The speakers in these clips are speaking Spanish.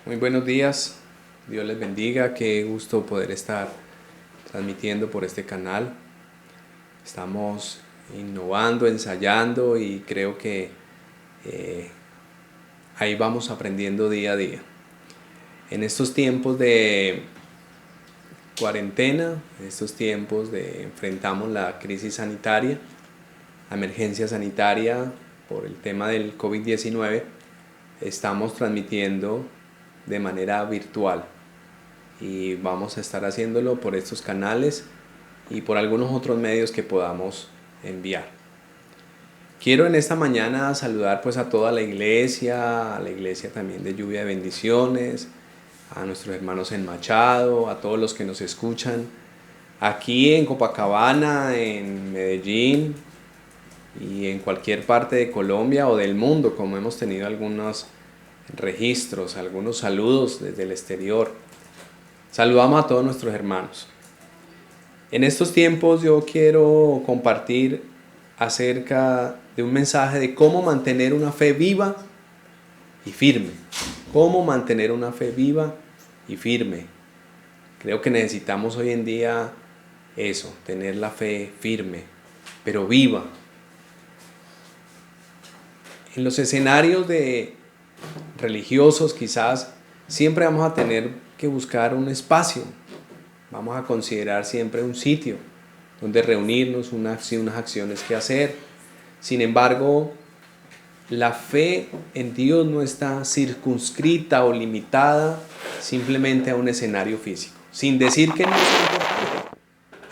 Muy buenos días, Dios les bendiga, qué gusto poder estar transmitiendo por este canal. Estamos innovando, ensayando y creo que eh, ahí vamos aprendiendo día a día. En estos tiempos de cuarentena, en estos tiempos de enfrentamos la crisis sanitaria, la emergencia sanitaria por el tema del COVID-19, estamos transmitiendo de manera virtual y vamos a estar haciéndolo por estos canales y por algunos otros medios que podamos enviar. Quiero en esta mañana saludar pues a toda a la iglesia también de Lluvia de Bendiciones, a nuestros hermanos en Machado, a todos los que nos escuchan aquí en Copacabana, en Medellín y en cualquier parte de Colombia o del mundo, como hemos tenido algunos registros, algunos saludos desde el exterior. Saludamos a todos nuestros hermanos. En estos tiempos yo quiero compartir acerca de un mensaje de cómo mantener una fe viva y firme. Cómo mantener una fe viva y firme. Creo que necesitamos hoy en día eso, tener la fe firme, pero viva. En los escenarios religiosos quizás siempre vamos a tener que buscar un espacio. Vamos a considerar siempre un sitio donde reunirnos, unas acciones que hacer. Sin embargo, la fe en Dios no está circunscrita o limitada simplemente a un escenario físico. Sin decir que no es importante.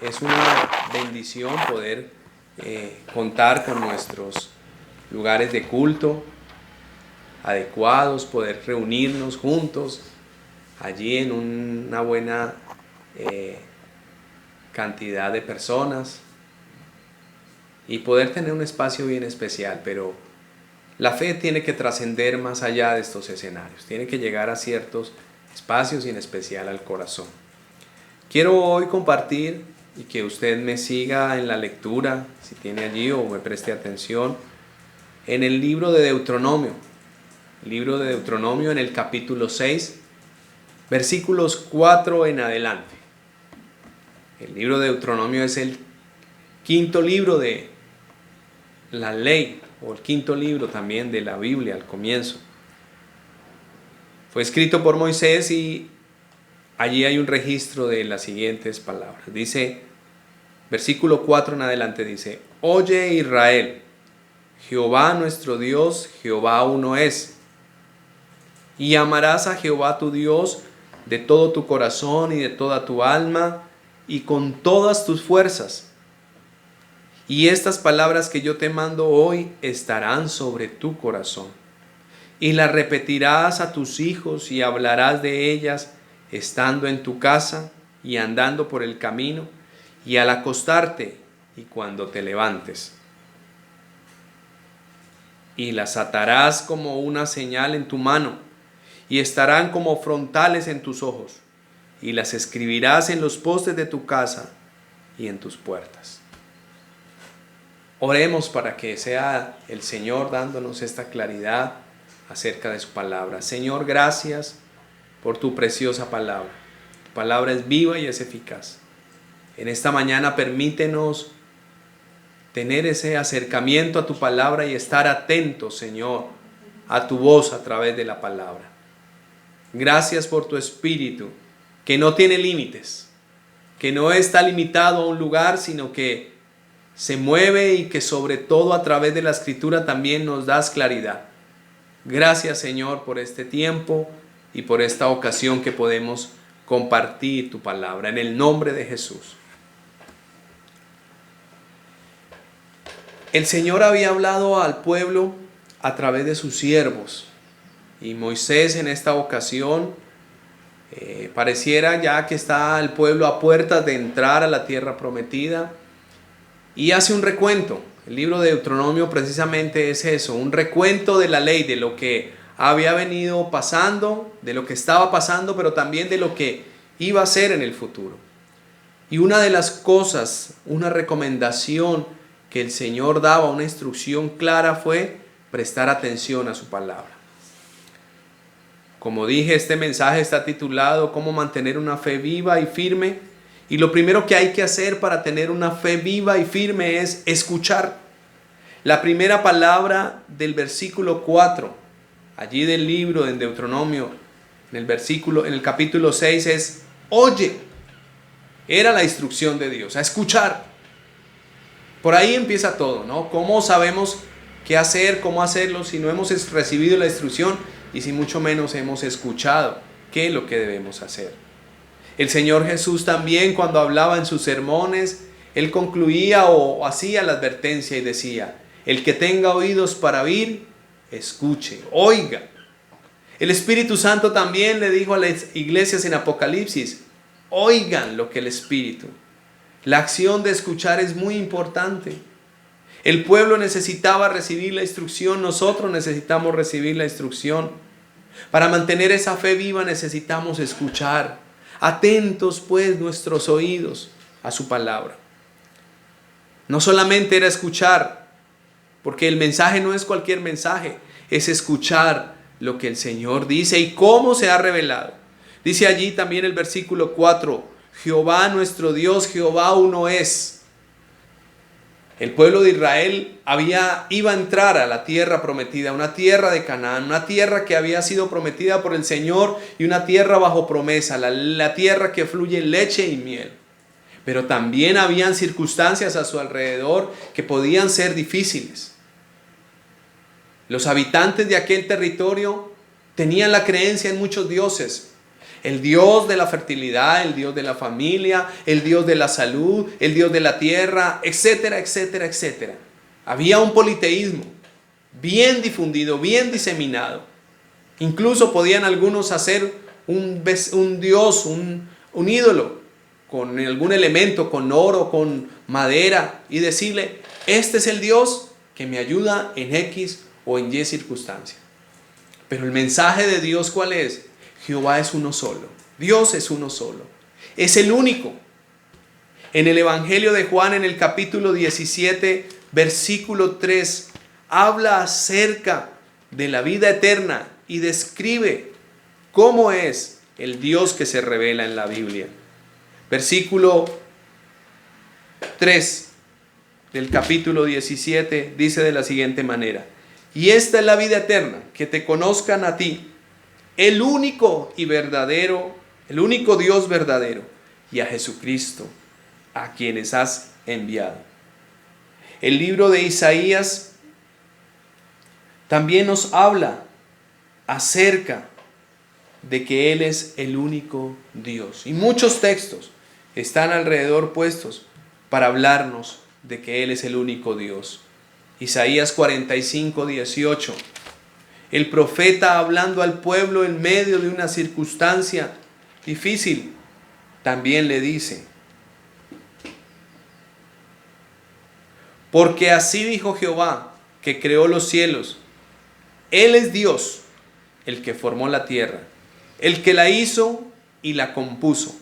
Es una bendición poder contar con nuestros lugares de culto adecuados, poder reunirnos juntos allí en una buena cantidad de personas y poder tener un espacio bien especial, pero la fe tiene que trascender más allá de estos escenarios, tiene que llegar a ciertos espacios y en especial al corazón. Quiero hoy compartir y que usted me siga en la lectura, si tiene allí o me preste atención, en el libro de Deuteronomio. Libro de Deuteronomio en el capítulo 6, versículos 4 en adelante. El libro de Deuteronomio es el quinto libro de la ley, o el quinto libro también de la Biblia al comienzo. Fue escrito por Moisés y allí hay un registro de las siguientes palabras. Dice, versículo 4 en adelante dice: Oye Israel, Jehová nuestro Dios, Jehová uno es. Y amarás a Jehová tu Dios de todo tu corazón y de toda tu alma y con todas tus fuerzas. Y estas palabras que yo te mando hoy estarán sobre tu corazón. Y las repetirás a tus hijos y hablarás de ellas estando en tu casa y andando por el camino y al acostarte y cuando te levantes. Y las atarás como una señal en tu mano y estarán como frontales en tus ojos, y las escribirás en los postes de tu casa y en tus puertas. Oremos para que sea el Señor dándonos esta claridad acerca de su palabra. Señor, gracias por tu preciosa palabra. Tu palabra es viva y es eficaz. En esta mañana permítenos tener ese acercamiento a tu palabra y estar atentos, Señor, a tu voz a través de la palabra. Gracias por tu Espíritu, que no tiene límites, que no está limitado a un lugar, sino que se mueve y que sobre todo a través de la Escritura también nos das claridad. Gracias, Señor, por este tiempo y por esta ocasión que podemos compartir tu palabra. En el nombre de Jesús. El Señor había hablado al pueblo a través de sus siervos. Y Moisés en esta ocasión pareciera ya que está el pueblo a puertas de entrar a la tierra prometida y hace un recuento. El libro de Deuteronomio precisamente es eso, un recuento de la ley, de lo que había venido pasando, de lo que estaba pasando, pero también de lo que iba a ser en el futuro. Y una de las cosas, una recomendación que el Señor daba, una instrucción clara fue prestar atención a su palabra. Como dije, este mensaje está titulado ¿Cómo mantener una fe viva y firme? Y lo primero que hay que hacer para tener una fe viva y firme es escuchar. La primera palabra del versículo 4, allí del libro en Deuteronomio, en el capítulo 6 es oye. Era la instrucción de Dios, a escuchar. Por ahí empieza todo, ¿no? ¿Cómo sabemos qué hacer, cómo hacerlo si no hemos recibido la instrucción y si mucho menos hemos escuchado qué es lo que debemos hacer? El Señor Jesús también, cuando hablaba en sus sermones, Él concluía o hacía la advertencia y decía: el que tenga oídos para oír, escuche, oiga. El Espíritu Santo también le dijo a las iglesias en Apocalipsis: oigan lo que el Espíritu. La acción de escuchar es muy importante. El pueblo necesitaba recibir la instrucción, nosotros necesitamos recibir la instrucción. Para mantener esa fe viva necesitamos escuchar. Atentos pues nuestros oídos a su palabra. No solamente era escuchar, porque el mensaje no es cualquier mensaje, es escuchar lo que el Señor dice y cómo se ha revelado. Dice allí también el versículo 4, Jehová nuestro Dios, Jehová uno es. El pueblo de Israel iba a entrar a la tierra prometida, una tierra de Canaán, una tierra que había sido prometida por el Señor y una tierra bajo promesa, la tierra que fluye leche y miel. Pero también habían circunstancias a su alrededor que podían ser difíciles. Los habitantes de aquel territorio tenían la creencia en muchos dioses. El Dios de la fertilidad, el Dios de la familia, el Dios de la salud, el Dios de la tierra, etcétera, etcétera, etcétera. Había un politeísmo bien difundido, bien diseminado. Incluso podían algunos hacer un dios, un ídolo, con algún elemento, con oro, con madera, y decirle: este es el Dios que me ayuda en X o en Y circunstancia. Pero el mensaje de Dios, ¿cuál es? Jehová es uno solo. Dios es uno solo. Es el único. En el Evangelio de Juan, en el capítulo 17, versículo 3, habla acerca de la vida eterna y describe cómo es el Dios que se revela en la Biblia. Versículo 3 del capítulo 17 dice de la siguiente manera: y esta es la vida eterna, que te conozcan a ti, el único y verdadero, el único Dios verdadero, y a Jesucristo, a quienes has enviado. El libro de Isaías también nos habla acerca de que Él es el único Dios. Y muchos textos están alrededor puestos para hablarnos de que Él es el único Dios. Isaías 45, 18. El profeta, hablando al pueblo en medio de una circunstancia difícil, también le dice: porque así dijo Jehová, que creó los cielos. Él es Dios, el que formó la tierra, el que la hizo y la compuso.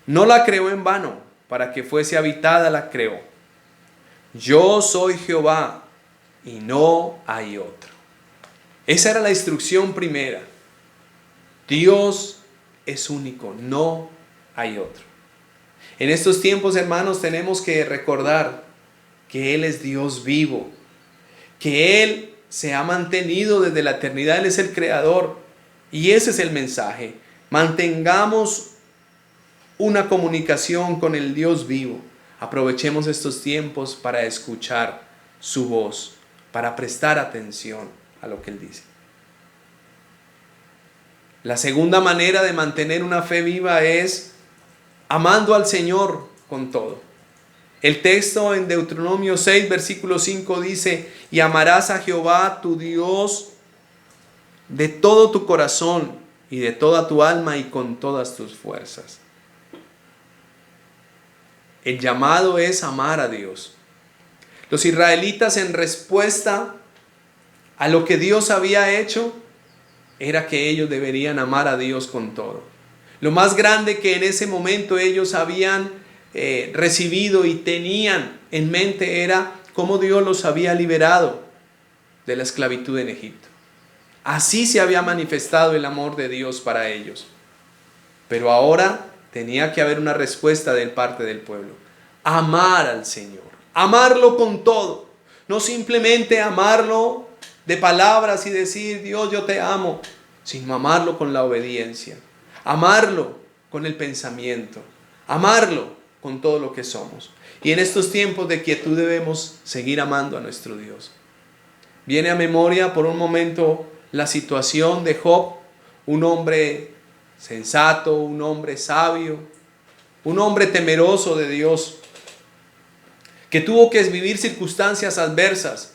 No la creó en vano, para que fuese habitada la creó. Yo soy Jehová y no hay otro. Esa era la instrucción primera. Dios es único, no hay otro. En estos tiempos, hermanos, tenemos que recordar que Él es Dios vivo, que Él se ha mantenido desde la eternidad, Él es el creador. Y ese es el mensaje. Mantengamos una comunicación con el Dios vivo. Aprovechemos estos tiempos para escuchar su voz, para prestar atención a lo que Él dice. La segunda manera de mantener una fe viva es amando al Señor con todo. El texto en Deuteronomio 6, versículo 5 dice: y amarás a Jehová tu Dios de todo tu corazón y de toda tu alma y con todas tus fuerzas. El llamado es amar a Dios. Los israelitas, en respuesta a lo que Dios había hecho, era que ellos deberían amar a Dios con todo. Lo más grande que en ese momento ellos habían recibido y tenían en mente era cómo Dios los había liberado de la esclavitud en Egipto. Así se había manifestado el amor de Dios para ellos. Pero ahora tenía que haber una respuesta de parte del pueblo. Amar al Señor, amarlo con todo, no simplemente amarlo de palabras y decir, Dios, yo te amo, sino amarlo con la obediencia, amarlo con el pensamiento, amarlo con todo lo que somos. Y en estos tiempos de quietud debemos seguir amando a nuestro Dios. Viene a memoria por un momento la situación de Job, un hombre sensato, un hombre sabio, un hombre temeroso de Dios, que tuvo que vivir circunstancias adversas,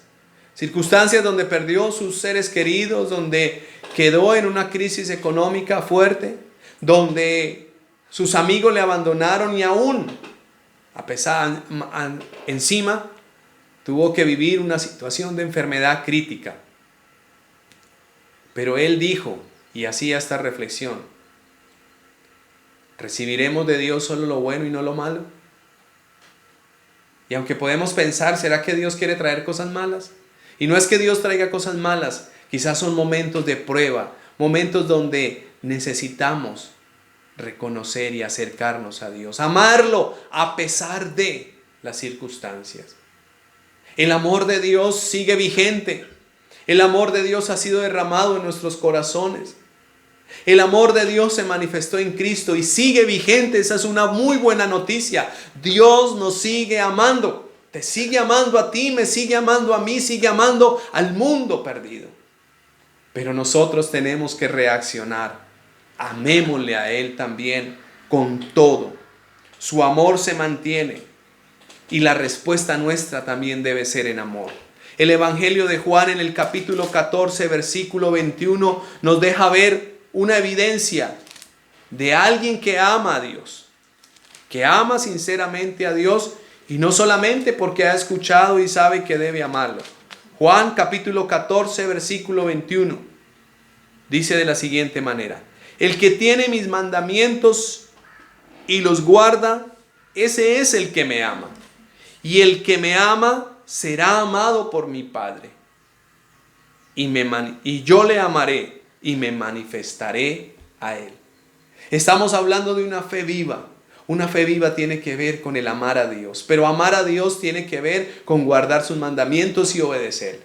circunstancias donde perdió sus seres queridos, donde quedó en una crisis económica fuerte, donde sus amigos le abandonaron y aún, a pesar, encima, tuvo que vivir una situación de enfermedad crítica. Pero él dijo, y hacía esta reflexión, ¿recibiremos de Dios solo lo bueno y no lo malo? Y aunque podemos pensar, ¿será que Dios quiere traer cosas malas? Y no es que Dios traiga cosas malas, quizás son momentos de prueba, momentos donde necesitamos reconocer y acercarnos a Dios, amarlo a pesar de las circunstancias. El amor de Dios sigue vigente. El amor de Dios ha sido derramado en nuestros corazones. El amor de Dios se manifestó en Cristo y sigue vigente. Esa es una muy buena noticia. Dios nos sigue amando. Te sigue amando a ti, me sigue amando a mí, sigue amando al mundo perdido. Pero nosotros tenemos que reaccionar. Amémosle a Él también con todo. Su amor se mantiene y la respuesta nuestra también debe ser en amor. El Evangelio de Juan en el capítulo 14, versículo 21 nos deja ver una evidencia de alguien que ama a Dios, que ama sinceramente a Dios y no solamente porque ha escuchado y sabe que debe amarlo. Juan capítulo 14, versículo 21 dice de la siguiente manera: el que tiene mis mandamientos y los guarda, ese es el que me ama. Y el que me ama será amado por mi Padre. Y yo le amaré y me manifestaré a él. Estamos hablando de una fe viva. Una fe viva tiene que ver con el amar a Dios. Pero amar a Dios tiene que ver con guardar sus mandamientos y obedecer.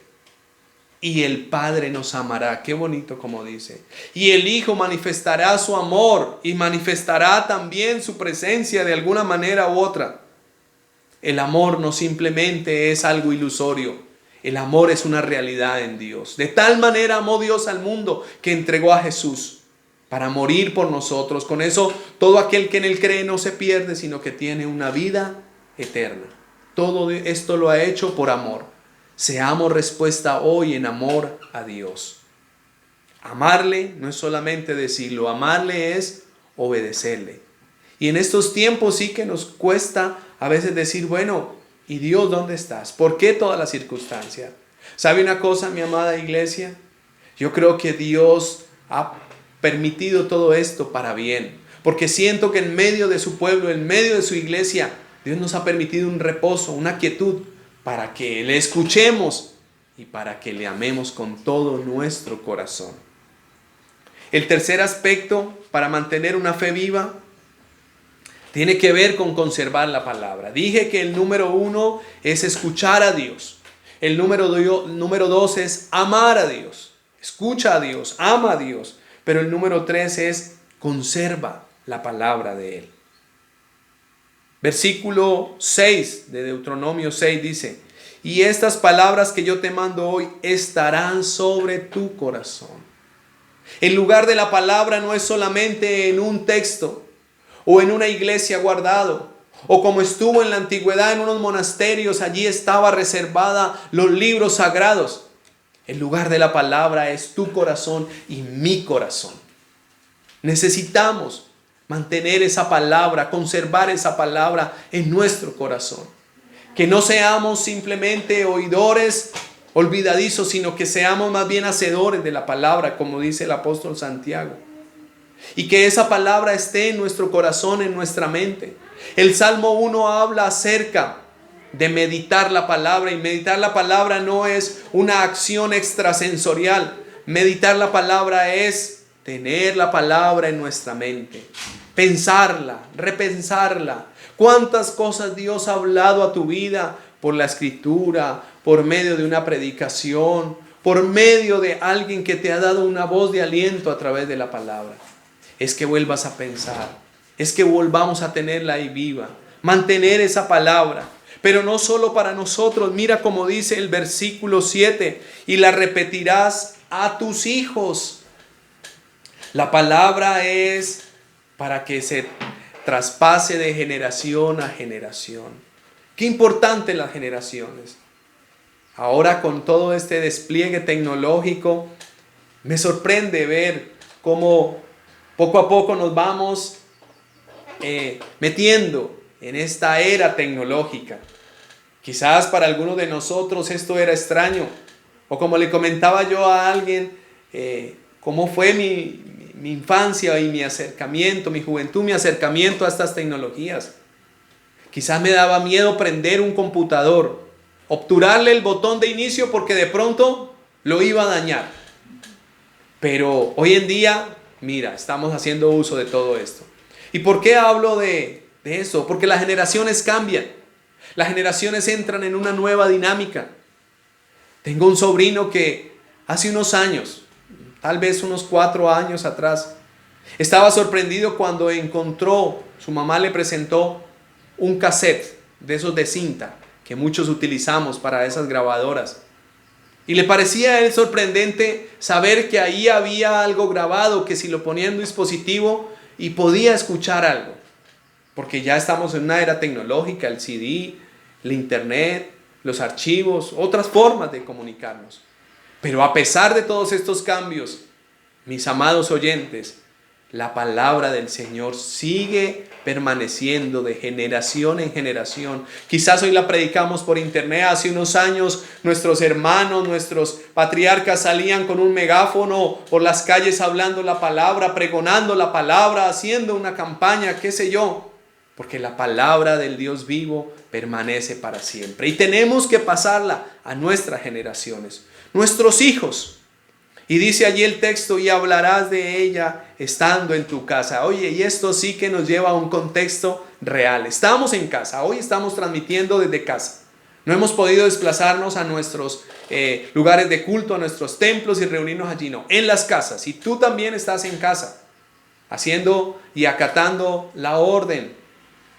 Y el Padre nos amará. Qué bonito como dice. Y el Hijo manifestará su amor y manifestará también su presencia de alguna manera u otra. El amor no simplemente es algo ilusorio. El amor es una realidad en Dios. De tal manera amó Dios al mundo que entregó a Jesús para morir por nosotros. Con eso, todo aquel que en él cree no se pierde, sino que tiene una vida eterna. Todo esto lo ha hecho por amor. Seamos respuesta hoy en amor a Dios. Amarle no es solamente decirlo, amarle es obedecerle. Y en estos tiempos sí que nos cuesta a veces decir, bueno, ¿y Dios dónde estás? ¿Por qué toda la circunstancia? ¿Sabe una cosa, mi amada iglesia? Yo creo que Dios ha permitido todo esto para bien. Porque siento que en medio de su pueblo, en medio de su iglesia, Dios nos ha permitido un reposo, una quietud, para que le escuchemos y para que le amemos con todo nuestro corazón. El tercer aspecto para mantener una fe viva tiene que ver con conservar la palabra. Dije que el número 1 es escuchar a Dios. El número 2 es amar a Dios. Escucha a Dios, ama a Dios. Pero el número 3 es conserva la palabra de Él. Versículo 6 de Deuteronomio 6 dice: y estas palabras que yo te mando hoy estarán sobre tu corazón. El lugar de la palabra no es solamente en un texto o en una iglesia guardado, o como estuvo en la antigüedad en unos monasterios, allí estaba reservada los libros sagrados. El lugar de la palabra es tu corazón y mi corazón. Necesitamos mantener esa palabra, conservar esa palabra en nuestro corazón. Que no seamos simplemente oidores olvidadizos, sino que seamos más bien hacedores de la palabra, como dice el apóstol Santiago. Y que esa palabra esté en nuestro corazón, en nuestra mente. El Salmo 1 habla acerca de meditar la palabra. Y meditar la palabra no es una acción extrasensorial. meditar la palabra es tener la palabra en nuestra mente, pensarla, repensarla. ¿Cuántas cosas Dios ha hablado a tu vida por la escritura, por medio de una predicación, por medio de alguien que te ha dado una voz de aliento a través de la palabra? Es que vuelvas a pensar, es que volvamos a tenerla ahí viva, mantener esa palabra. Pero no solo para nosotros, mira como dice el versículo 7, y la repetirás a tus hijos. La palabra es para que se traspase de generación a generación. Qué importante las generaciones. Ahora con todo este despliegue tecnológico, me sorprende ver cómo poco a poco nos vamos metiendo en esta era tecnológica. Quizás para algunos de nosotros esto era extraño, o como le comentaba yo a alguien, cómo fue mi infancia y mi acercamiento, mi juventud, mi acercamiento a estas tecnologías. Quizás me daba miedo prender un computador, obturarle el botón de inicio porque de pronto lo iba a dañar. Pero hoy en día, mira, estamos haciendo uso de todo esto. ¿Y por qué hablo de eso? Porque las generaciones cambian. Las generaciones entran en una nueva dinámica. Tengo un sobrino que hace unos años, tal vez unos 4 años atrás, estaba sorprendido cuando encontró, su mamá le presentó un cassette de esos de cinta que muchos utilizamos para esas grabadoras. Y le parecía a él sorprendente saber que ahí había algo grabado, que si lo ponía en un dispositivo y podía escuchar algo. Porque ya estamos en una era tecnológica, el CD, el internet, los archivos, otras formas de comunicarnos. Pero a pesar de todos estos cambios, mis amados oyentes, la palabra del Señor sigue permaneciendo de generación en generación. Quizás hoy la predicamos por internet. Hace unos años nuestros hermanos, nuestros patriarcas salían con un megáfono por las calles hablando la palabra, pregonando la palabra, haciendo una campaña, qué sé yo. Porque la palabra del Dios vivo permanece para siempre. Y tenemos que pasarla a nuestras generaciones, nuestros hijos. Y dice allí el texto, y hablarás de ella estando en tu casa. Oye, y esto sí que nos lleva a un contexto real. Estamos en casa, hoy estamos transmitiendo desde casa. No hemos podido desplazarnos a nuestros lugares de culto, a nuestros templos y reunirnos allí, no, en las casas. Y tú también estás en casa, haciendo y acatando la orden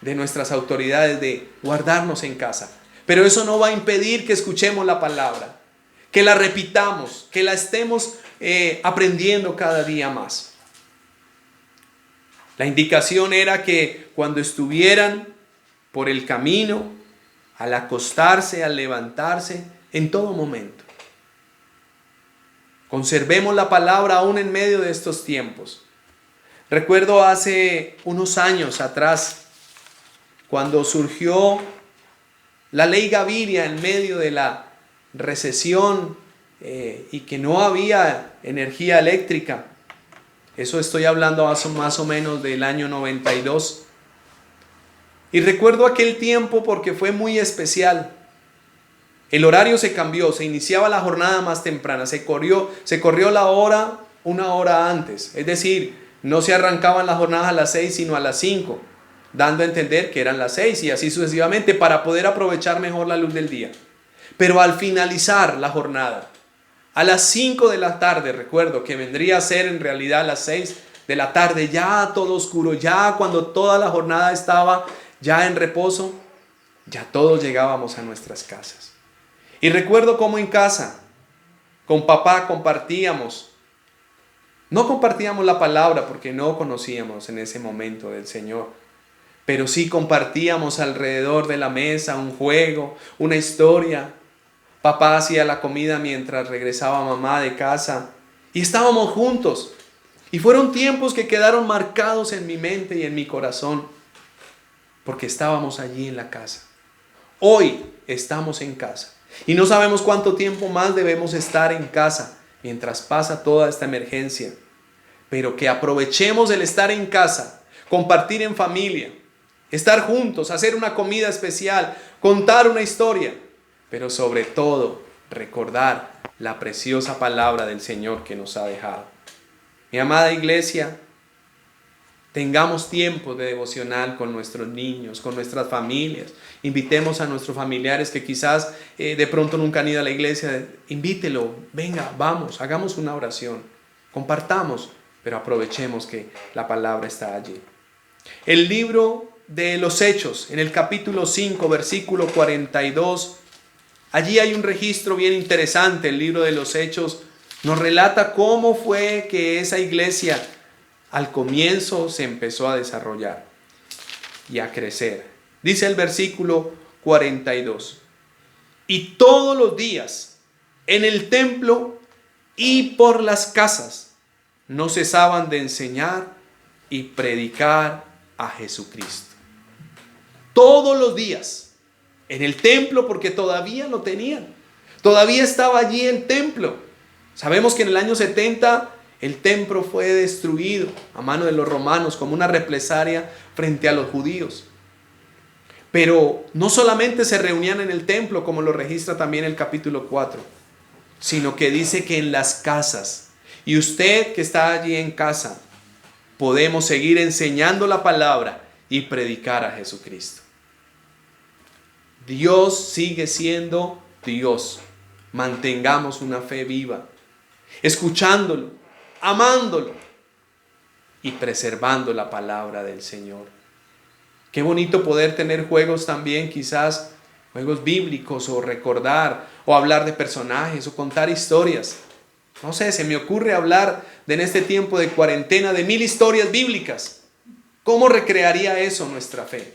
de nuestras autoridades de guardarnos en casa. Pero eso no va a impedir que escuchemos la palabra, que la repitamos, que la estemos aprendiendo cada día más. La indicación era que cuando estuvieran por el camino, al acostarse, al levantarse, en todo momento, conservemos la palabra aún en medio de estos tiempos. Recuerdo hace unos años atrás, cuando surgió la ley Gaviria en medio de la recesión y que no había energía eléctrica. Eso estoy hablando más o menos del año 92. Y recuerdo aquel tiempo porque fue muy especial. El horario se cambió, se iniciaba la jornada más temprana, se corrió la hora una hora antes. Es decir, no se arrancaban las jornadas a las 6 sino a las 5. Dando a entender que eran las 6 y así sucesivamente para poder aprovechar mejor la luz del día. Pero al finalizar la jornada, a las 5 de la tarde, recuerdo que vendría a ser en realidad las 6 de la tarde, ya todo oscuro, ya cuando toda la jornada estaba ya en reposo, ya todos llegábamos a nuestras casas. Y recuerdo cómo en casa, con papá compartíamos. No compartíamos la palabra porque no conocíamos en ese momento del Señor. Pero sí compartíamos alrededor de la mesa un juego, una historia. Papá hacía la comida mientras regresaba mamá de casa. Y estábamos juntos. Y fueron tiempos que quedaron marcados en mi mente y en mi corazón. Porque estábamos allí en la casa. Hoy estamos en casa. Y no sabemos cuánto tiempo más debemos estar en casa mientras pasa toda esta emergencia. Pero que aprovechemos el estar en casa, compartir en familia, estar juntos, hacer una comida especial, contar una historia, pero sobre todo recordar la preciosa palabra del Señor que nos ha dejado. Mi amada iglesia, tengamos tiempo de devocional con nuestros niños, con nuestras familias. Invitemos a nuestros familiares que quizás de pronto nunca han ido a la iglesia. Invítelo, venga, vamos, hagamos una oración. Compartamos, pero aprovechemos que la palabra está allí. El libro de los Hechos, en el capítulo 5, versículo 42, allí hay un registro bien interesante. El libro de los Hechos nos relata cómo fue que esa iglesia al comienzo se empezó a desarrollar y a crecer. Dice el versículo 42: y todos los días en el templo y por las casas no cesaban de enseñar y predicar a Jesucristo. Todos los días en el templo, porque todavía lo tenían. Todavía estaba allí el templo. Sabemos que en el año 70 el templo fue destruido a mano de los romanos como una represalia frente a los judíos. Pero no solamente se reunían en el templo, como lo registra también el capítulo 4, sino que dice que en las casas. Y usted que está allí en casa, podemos seguir enseñando la palabra y predicar a Jesucristo. Dios sigue siendo Dios. Mantengamos una fe viva, escuchándolo, amándolo y preservando la palabra del Señor. Qué bonito poder tener juegos también, quizás juegos bíblicos, o recordar, o hablar de personajes, o contar historias. No sé, se me ocurre hablar en este tiempo de cuarentena de 1000 historias bíblicas. ¿Cómo recrearía eso nuestra fe?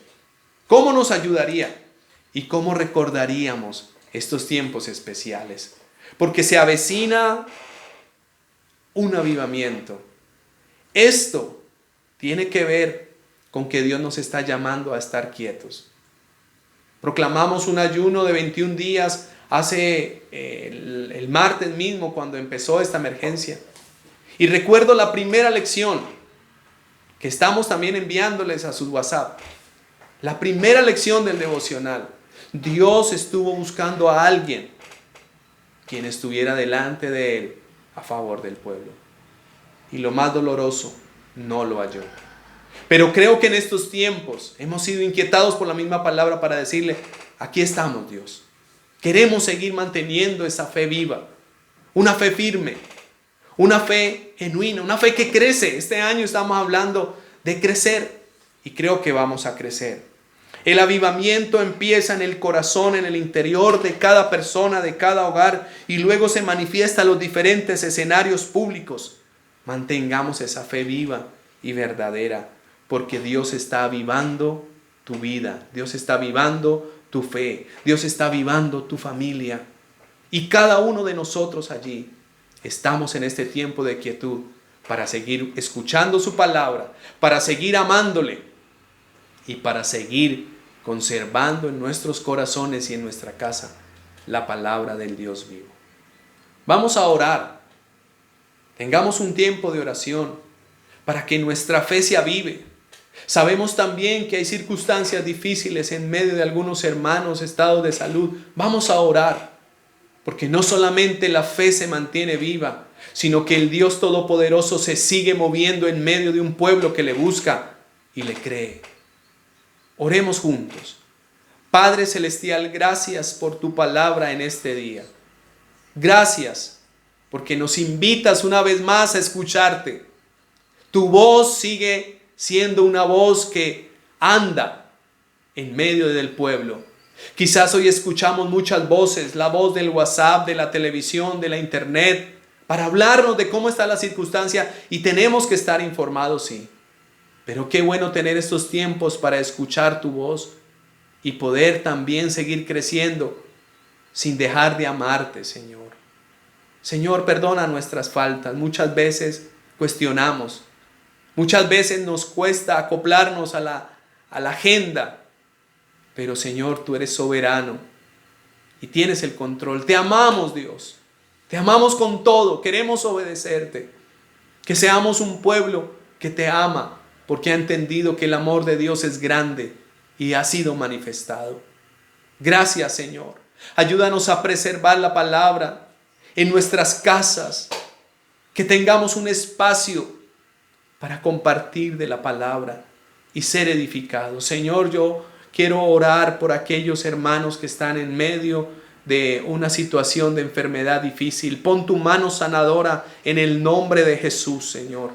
¿Cómo nos ayudaría? ¿Y cómo recordaríamos estos tiempos especiales? Porque se avecina un avivamiento. Esto tiene que ver con que Dios nos está llamando a estar quietos. Proclamamos un ayuno de 21 días hace el martes mismo, cuando empezó esta emergencia. Y recuerdo la primera lección que estamos también enviándoles a sus WhatsApp. La primera lección del devocional. Dios estuvo buscando a alguien quien estuviera delante de Él a favor del pueblo. Y lo más doloroso, no lo halló. Pero creo que en estos tiempos hemos sido inquietados por la misma palabra para decirle: aquí estamos, Dios. Queremos seguir manteniendo esa fe viva, una fe firme, una fe genuina, una fe que crece. Este año estamos hablando de crecer y creo que vamos a crecer. El avivamiento empieza en el corazón, en el interior de cada persona, de cada hogar, y luego se manifiesta en los diferentes escenarios públicos. Mantengamos esa fe viva y verdadera, porque Dios está avivando tu vida, Dios está avivando tu fe, Dios está avivando tu familia. Y cada uno de nosotros allí estamos en este tiempo de quietud para seguir escuchando su palabra, para seguir amándole y para seguir conservando en nuestros corazones y en nuestra casa la palabra del Dios vivo. Vamos a orar. Tengamos un tiempo de oración para que nuestra fe se avive. Sabemos también que hay circunstancias difíciles en medio de algunos hermanos, estados de salud. Vamos a orar, porque no solamente la fe se mantiene viva, sino que el Dios Todopoderoso se sigue moviendo en medio de un pueblo que le busca y le cree. Oremos juntos. Padre Celestial, gracias por tu palabra en este día. Gracias porque nos invitas una vez más a escucharte. Tu voz sigue siendo una voz que anda en medio del pueblo. Quizás hoy escuchamos muchas voces, la voz del WhatsApp, de la televisión, de la internet, para hablarnos de cómo está la circunstancia, y tenemos que estar informados, sí. Pero qué bueno tener estos tiempos para escuchar tu voz y poder también seguir creciendo sin dejar de amarte, Señor. Señor, perdona nuestras faltas. Muchas veces cuestionamos. Muchas veces nos cuesta acoplarnos a la agenda. Pero Señor, tú eres soberano y tienes el control. Te amamos, Dios. Te amamos con todo. Queremos obedecerte. Que seamos un pueblo que te ama, porque ha entendido que el amor de Dios es grande y ha sido manifestado. Gracias, Señor. Ayúdanos a preservar la palabra en nuestras casas, que tengamos un espacio para compartir de la palabra y ser edificados. Señor, yo quiero orar por aquellos hermanos que están en medio de una situación de enfermedad difícil. Pon tu mano sanadora en el nombre de Jesús, Señor.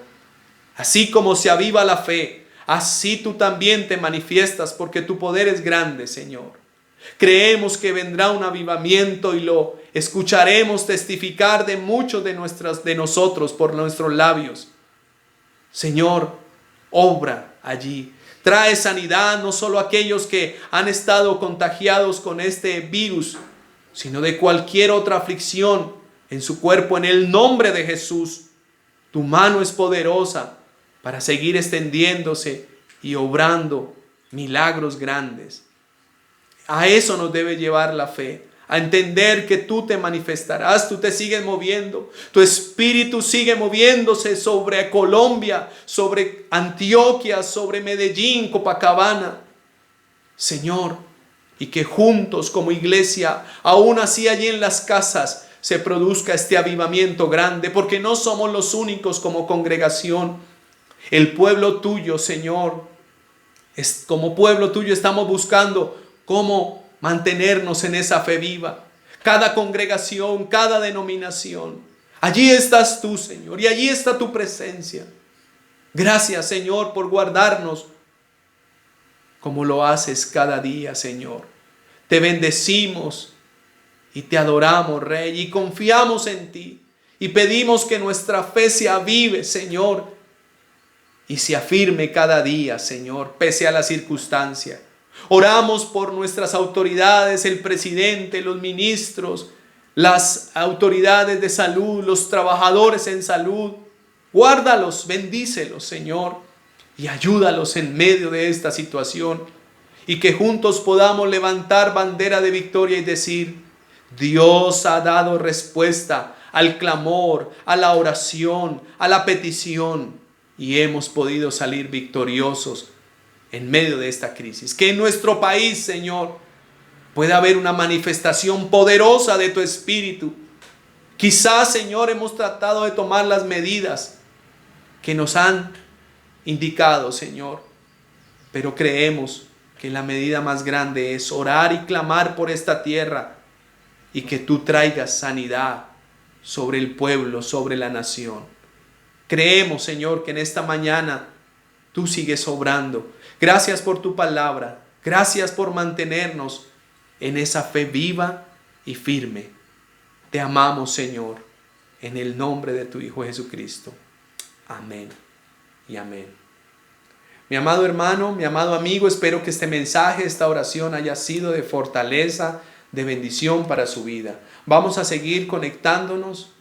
Así como se aviva la fe, así tú también te manifiestas, porque tu poder es grande, Señor. Creemos que vendrá un avivamiento y lo escucharemos testificar de muchos de nosotros por nuestros labios. Señor, obra allí. Trae sanidad no solo a aquellos que han estado contagiados con este virus, sino de cualquier otra aflicción en su cuerpo. En el nombre de Jesús, tu mano es poderosa para seguir extendiéndose y obrando milagros grandes. A eso nos debe llevar la fe, a entender que tú te manifestarás, tú te sigues moviendo, tu espíritu sigue moviéndose sobre Colombia, sobre Antioquia, sobre Medellín, Copacabana. Señor, y que juntos como iglesia, aún así allí en las casas, se produzca este avivamiento grande, porque no somos los únicos como congregación. El pueblo tuyo, Señor, como pueblo tuyo estamos buscando cómo mantenernos en esa fe viva. Cada congregación, cada denominación, allí estás tú, Señor, y allí está tu presencia. Gracias, Señor, por guardarnos como lo haces cada día, Señor. Te bendecimos y te adoramos, Rey, y confiamos en ti. Y pedimos que nuestra fe se avive, Señor, y se afirme cada día, Señor, pese a la circunstancia. Oramos por nuestras autoridades, el presidente, los ministros, las autoridades de salud, los trabajadores en salud. Guárdalos, bendícelos, Señor, y ayúdalos en medio de esta situación. Y que juntos podamos levantar bandera de victoria y decir: Dios ha dado respuesta al clamor, a la oración, a la petición, y hemos podido salir victoriosos en medio de esta crisis. Que en nuestro país, Señor, pueda haber una manifestación poderosa de tu Espíritu. Quizás, Señor, hemos tratado de tomar las medidas que nos han indicado, Señor, pero creemos que la medida más grande es orar y clamar por esta tierra y que tú traigas sanidad sobre el pueblo, sobre la nación. Creemos, Señor, que en esta mañana tú sigues obrando. Gracias por tu palabra. Gracias por mantenernos en esa fe viva y firme. Te amamos, Señor, en el nombre de tu Hijo Jesucristo. Amén y amén. Mi amado hermano, mi amado amigo, espero que este mensaje, esta oración haya sido de fortaleza, de bendición para su vida. Vamos a seguir conectándonos,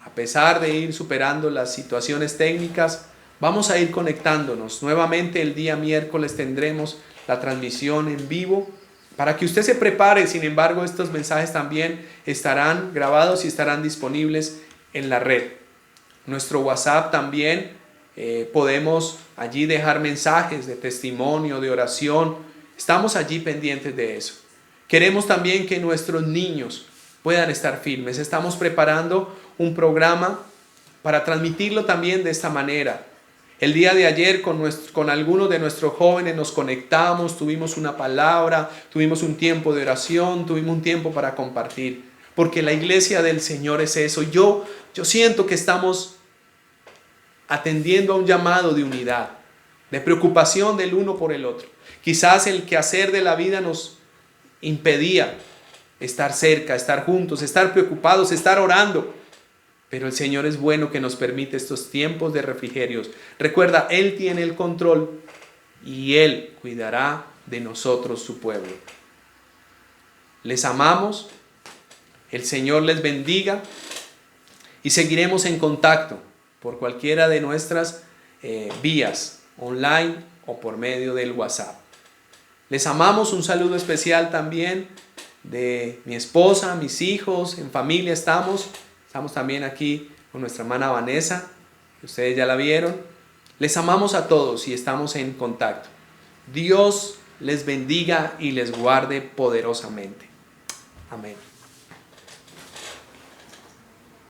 a pesar de ir superando las situaciones técnicas. Vamos a ir conectándonos. Nuevamente el día miércoles tendremos la transmisión en vivo para que usted se prepare. Sin embargo, estos mensajes también estarán grabados y estarán disponibles en la red. Nuestro WhatsApp también podemos allí dejar mensajes de testimonio, de oración. Estamos allí pendientes de eso. Queremos también que nuestros niños puedan estar firmes. Estamos preparando un programa para transmitirlo también de esta manera. El día de ayer con algunos de nuestros jóvenes nos conectamos, tuvimos una palabra, tuvimos un tiempo de oración, tuvimos un tiempo para compartir. Porque la iglesia del Señor es eso. Yo siento que estamos atendiendo a un llamado de unidad, de preocupación del uno por el otro. Quizás el quehacer de la vida nos impedía estar cerca, estar juntos, estar preocupados, estar orando. Pero el Señor es bueno que nos permite estos tiempos de refrigerios. Recuerda, Él tiene el control y Él cuidará de nosotros, su pueblo. Les amamos, el Señor les bendiga y seguiremos en contacto por cualquiera de nuestras vías, online o por medio del WhatsApp. Les amamos, un saludo especial también de mi esposa, mis hijos, en familia estamos también aquí con nuestra hermana Vanessa, que ustedes ya la vieron. Les amamos a todos y estamos en contacto. Dios les bendiga y les guarde poderosamente. Amén.